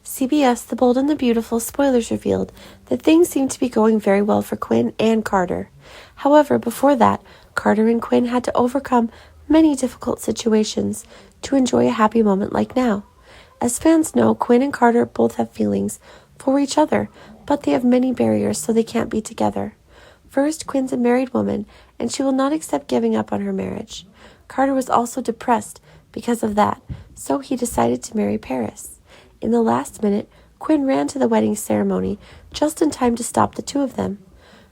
CBS The Bold and the Beautiful spoilers revealed that things seemed to be going very well for Quinn and Carter. However, before that, Carter and Quinn had to overcome many difficult situations to enjoy a happy moment like now. As fans know, Quinn and Carter both have feelings for each other, but they have many barriers, so they can't be together. First, Quinn's a married woman, and she will not accept giving up on her marriage. Carter was also depressed because of that, so he decided to marry Paris. In the last minute, Quinn ran to the wedding ceremony just in time to stop the two of them.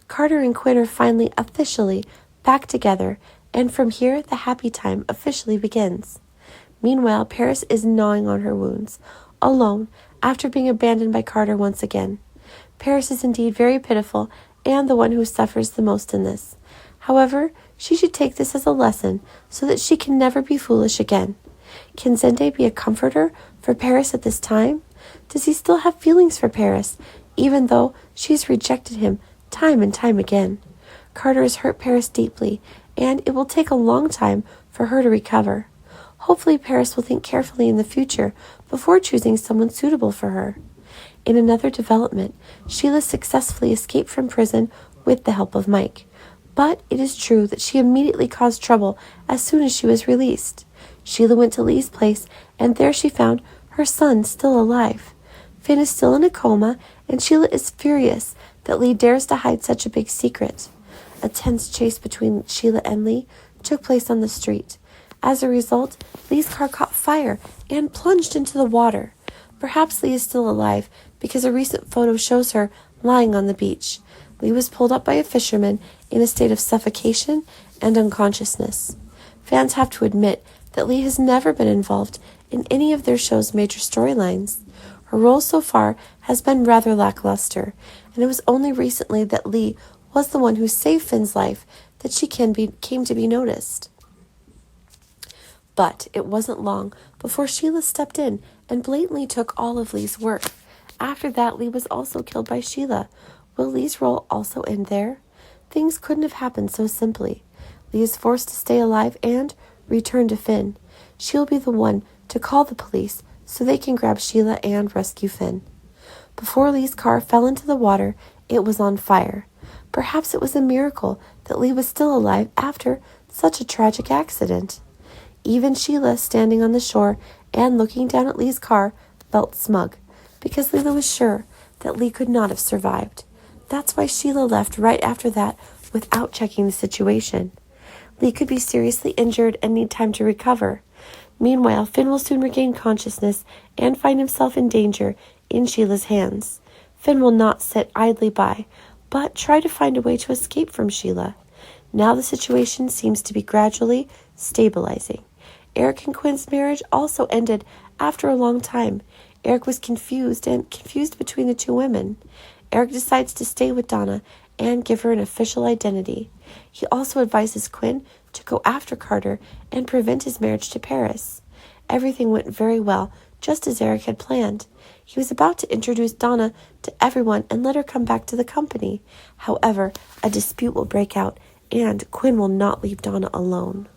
Carter and Quinn are finally officially back together, and from here the happy time officially begins. Meanwhile, Paris is gnawing on her wounds, alone, after being abandoned by Carter once again. Paris is indeed very pitiful and the one who suffers the most in this. However, she should take this as a lesson so that she can never be foolish again. Can Zende be a comforter for Paris at this time? Does he still have feelings for Paris, even though she's rejected him time and time again? Carter has hurt Paris deeply, and it will take a long time for her to recover. Hopefully Paris will think carefully in the future before choosing someone suitable for her. In another development, Sheila successfully escaped from prison with the help of Mike. But it is true that she immediately caused trouble as soon as she was released. Sheila went to Lee's place, and there she found her son still alive. Finn is still in a coma, and Sheila is furious that Lee dares to hide such a big secret. A tense chase between Sheila and Lee took place on the street. As a result, Lee's car caught fire and plunged into the water. Perhaps Lee is still alive because a recent photo shows her lying on the beach. Lee was pulled up by a fisherman in a state of suffocation and unconsciousness. Fans have to admit that Lee has never been involved in any of their show's major storylines. Her role so far has been rather lackluster, and it was only recently that Lee was the one who saved Finn's life that she came to be noticed. But it wasn't long before Sheila stepped in and blatantly took all of Lee's work. After that, Lee was also killed by Sheila. Will Lee's role also end there? Things couldn't have happened so simply. Lee is forced to stay alive and return to Finn. She'll be the one to call the police so they can grab Sheila and rescue Finn. Before Lee's car fell into the water, it was on fire. Perhaps it was a miracle that Lee was still alive after such a tragic accident. Even Sheila, standing on the shore and looking down at Lee's car, felt smug, because Leela was sure that Lee could not have survived. That's why Sheila left right after that without checking the situation. Lee could be seriously injured and need time to recover. Meanwhile, Finn will soon regain consciousness and find himself in danger in Sheila's hands. Finn will not sit idly by, but try to find a way to escape from Sheila. Now the situation seems to be gradually stabilizing. Eric and Quinn's marriage also ended after a long time. Eric was confused between the two women. Eric decides to stay with Donna and give her an official identity. He also advises Quinn to go after Carter and prevent his marriage to Paris. Everything went very well, just as Eric had planned. He was about to introduce Donna to everyone and let her come back to the company. However, a dispute will break out, and Quinn will not leave Donna alone.